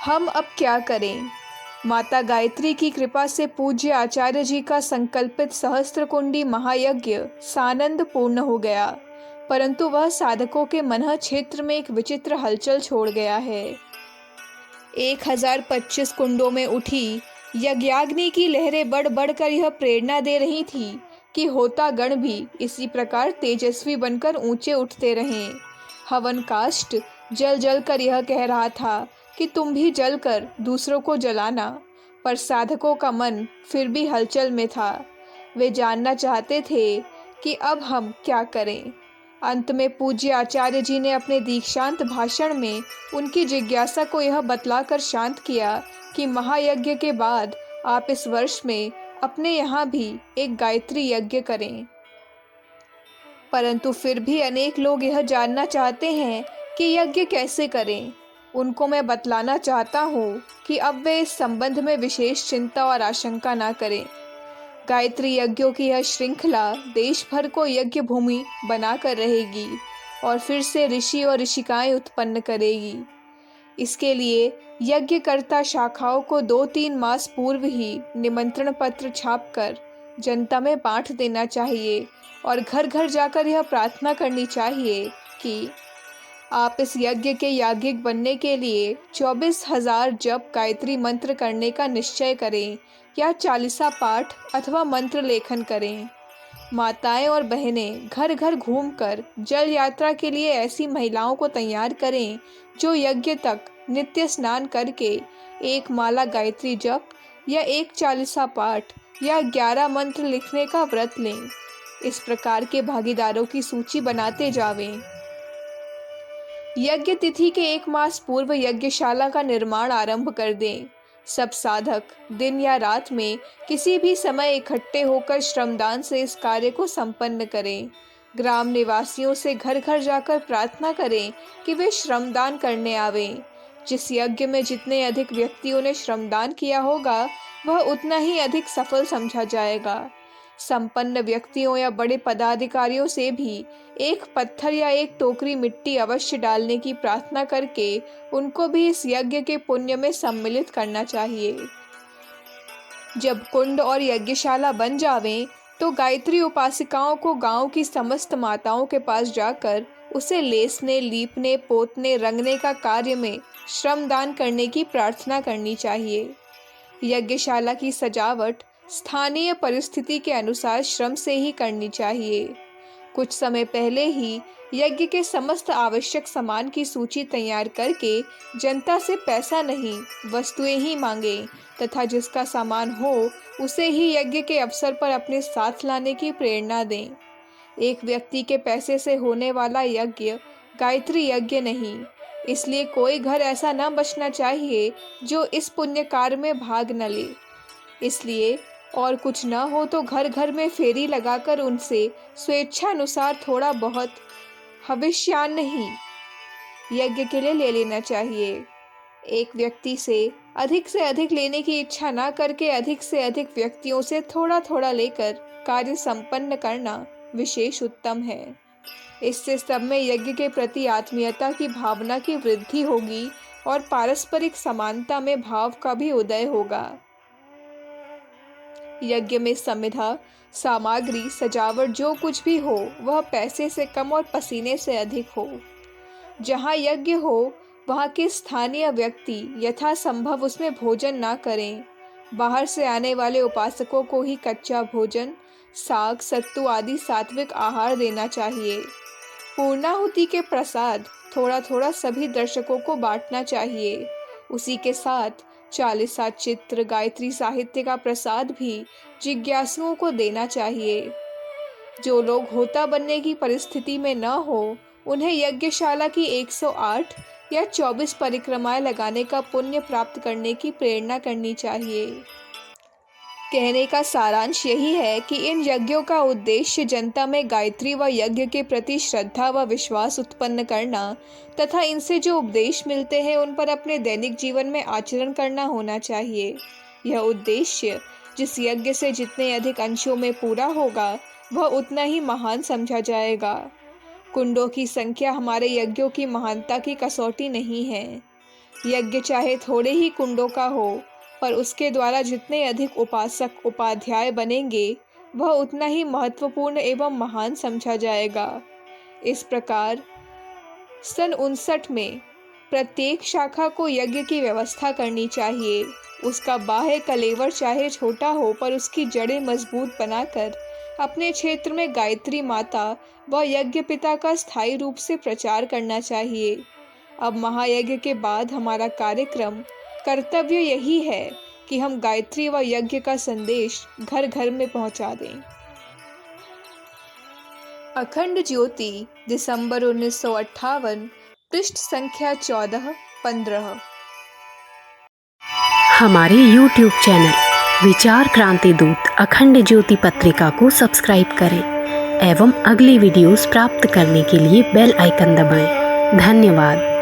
हम अब क्या करें? माता गायत्री की कृपा से पूज्य आचार्य जी का संकल्पित सहस्त्रकुंडी महायज्ञ सानंद पूर्ण हो गया, परंतु वह साधकों के मन क्षेत्र में एक विचित्र हलचल छोड़ गया है। 1025 कुंडों में उठी यज्ञाग्नि की लहरें बढ़ बढ़कर यह प्रेरणा दे रही थी कि होता गण भी इसी प्रकार तेजस्वी बनकर ऊंचे उठते रहें। हवन काष्ठ जल जल कर यह कह रहा था कि तुम भी जलकर दूसरों को जलाना, पर साधकों का मन फिर भी हलचल में था। वे जानना चाहते थे कि अब हम क्या करें। अंत में पूज्य आचार्य जी ने अपने दीक्षांत भाषण में उनकी जिज्ञासा को यह बतलाकर शांत किया कि महायज्ञ के बाद आप इस वर्ष में अपने यहाँ भी एक गायत्री यज्ञ करें। परंतु फिर भी अनेक लोग यह जानना चाहते हैं कि यज्ञ कैसे करें। उनको मैं बतलाना चाहता हूँ कि अब वे इस संबंध में विशेष चिंता और आशंका ना करें। गायत्री यज्ञों की यह श्रृंखला देश भर को यज्ञ भूमि बनाकर रहेगी और फिर से ऋषि और ऋषिकाएं उत्पन्न करेगी। इसके लिए यज्ञकर्ता शाखाओं को 2-3 मास पूर्व ही निमंत्रण पत्र छापकर जनता में बांट देना चाहिए और घर घर जाकर यह प्रार्थना करनी चाहिए कि आप इस यज्ञ के याज्ञिक बनने के लिए 24,000 जप गायत्री मंत्र करने का निश्चय करें या चालीसा पाठ अथवा मंत्र लेखन करें। माताएं और बहनें घर घर घूमकर जल यात्रा के लिए ऐसी महिलाओं को तैयार करें जो यज्ञ तक नित्य स्नान करके 1 माला गायत्री जप या 1 चालीसा पाठ या 11 मंत्र लिखने का व्रत लें। इस प्रकार के भागीदारों की सूची बनाते जावें। यज्ञ तिथि के 1 मास पूर्व यज्ञशाला का निर्माण आरंभ कर दें। सब साधक दिन या रात में किसी भी समय इकट्ठे होकर श्रमदान से इस कार्य को संपन्न करें। ग्राम निवासियों से घर घर जाकर प्रार्थना करें कि वे श्रमदान करने आवें। जिस यज्ञ में जितने अधिक व्यक्तियों ने श्रमदान किया होगा वह उतना ही अधिक सफल समझा जाएगा। संपन्न व्यक्तियों या बड़े पदाधिकारियों से भी 1 पत्थर या 1 टोकरी मिट्टी अवश्य डालने की प्रार्थना करके उनको भी इस यज्ञ के पुण्य में सम्मिलित करना चाहिए। जब कुंड और यज्ञशाला बन जावें तो गायत्री उपासिकाओं को गांव की समस्त माताओं के पास जाकर उसे लेसने, लीपने, पोतने, रंगने का कार्य में श्रमदान करने की प्रार्थना करनी चाहिए। यज्ञशाला की सजावट स्थानीय परिस्थिति के अनुसार श्रम से ही करनी चाहिए। कुछ समय पहले ही यज्ञ के समस्त आवश्यक सामान की सूची तैयार करके जनता से पैसा नहीं, वस्तुएं ही मांगें तथा जिसका सामान हो उसे ही यज्ञ के अवसर पर अपने साथ लाने की प्रेरणा दें। एक व्यक्ति के पैसे से होने वाला यज्ञ गायत्री यज्ञ नहीं, इसलिए कोई घर ऐसा न बचना चाहिए जो इस पुण्य कार्य में भाग न ले। इसलिए और कुछ न हो तो घर घर में फेरी लगाकर उनसे स्वेच्छानुसार थोड़ा बहुत हविष्यान्न ही यज्ञ के लिए ले लेना चाहिए। एक व्यक्ति से अधिक लेने की इच्छा न करके अधिक से अधिक व्यक्तियों से थोड़ा थोड़ा लेकर कार्य संपन्न करना विशेष उत्तम है। इससे सब में यज्ञ के प्रति आत्मीयता की भावना की वृद्धि होगी और पारस्परिक समानता में भाव का भी उदय होगा। यज्ञ में समिधा, सामग्री, सजावट जो कुछ भी हो वह पैसे से कम और पसीने से अधिक हो। जहाँ यज्ञ हो वहाँ के स्थानीय व्यक्ति यथासंभव उसमें भोजन ना करें। बाहर से आने वाले उपासकों को ही कच्चा भोजन, साग, सत्तू आदि सात्विक आहार देना चाहिए। पूर्णाहुति के प्रसाद थोड़ा थोड़ा सभी दर्शकों को बांटना चाहिए। उसी के साथ चालीसा, चित्र, गायत्री साहित्य का प्रसाद भी जिज्ञासुओं को देना चाहिए। जो लोग होता बनने की परिस्थिति में न हो उन्हें यज्ञशाला की 108 या 24 परिक्रमाएं लगाने का पुण्य प्राप्त करने की प्रेरणा करनी चाहिए। कहने का सारांश यही है कि इन यज्ञों का उद्देश्य जनता में गायत्री व यज्ञ के प्रति श्रद्धा व विश्वास उत्पन्न करना तथा इनसे जो उपदेश मिलते हैं उन पर अपने दैनिक जीवन में आचरण करना होना चाहिए। यह उद्देश्य जिस यज्ञ से जितने अधिक अंशों में पूरा होगा वह उतना ही महान समझा जाएगा। कुंडों की संख्या हमारे यज्ञों की महानता की कसौटी नहीं है। यज्ञ चाहे थोड़े ही कुंडों का हो, पर उसके द्वारा जितने अधिक उपासक उपाध्याय बनेंगे, वह उतना ही महत्वपूर्ण एवं महान समझा जाएगा। इस प्रकार सन 59 में प्रत्येक शाखा को यज्ञ की व्यवस्था करनी चाहिए। उसका बाह्य कलेवर चाहे छोटा हो, पर उसकी जड़ें मजबूत बनाकर अपने क्षेत्र में गायत्री माता व यज्ञ पिता का स्थायी रूप से प्रचार करना चाहिए। अब महायज्ञ के बाद हमारा कार्यक्रम कर्तव्य यही है कि हम गायत्री व यज्ञ का संदेश घर घर में पहुंचा दें। अखंड ज्योति, दिसंबर 1958, पृष्ठ संख्या 14-15। हमारे YouTube चैनल विचार क्रांति दूत अखंड ज्योति पत्रिका को सब्सक्राइब करें एवं अगली वीडियोस प्राप्त करने के लिए बेल आइकन दबाएं। धन्यवाद।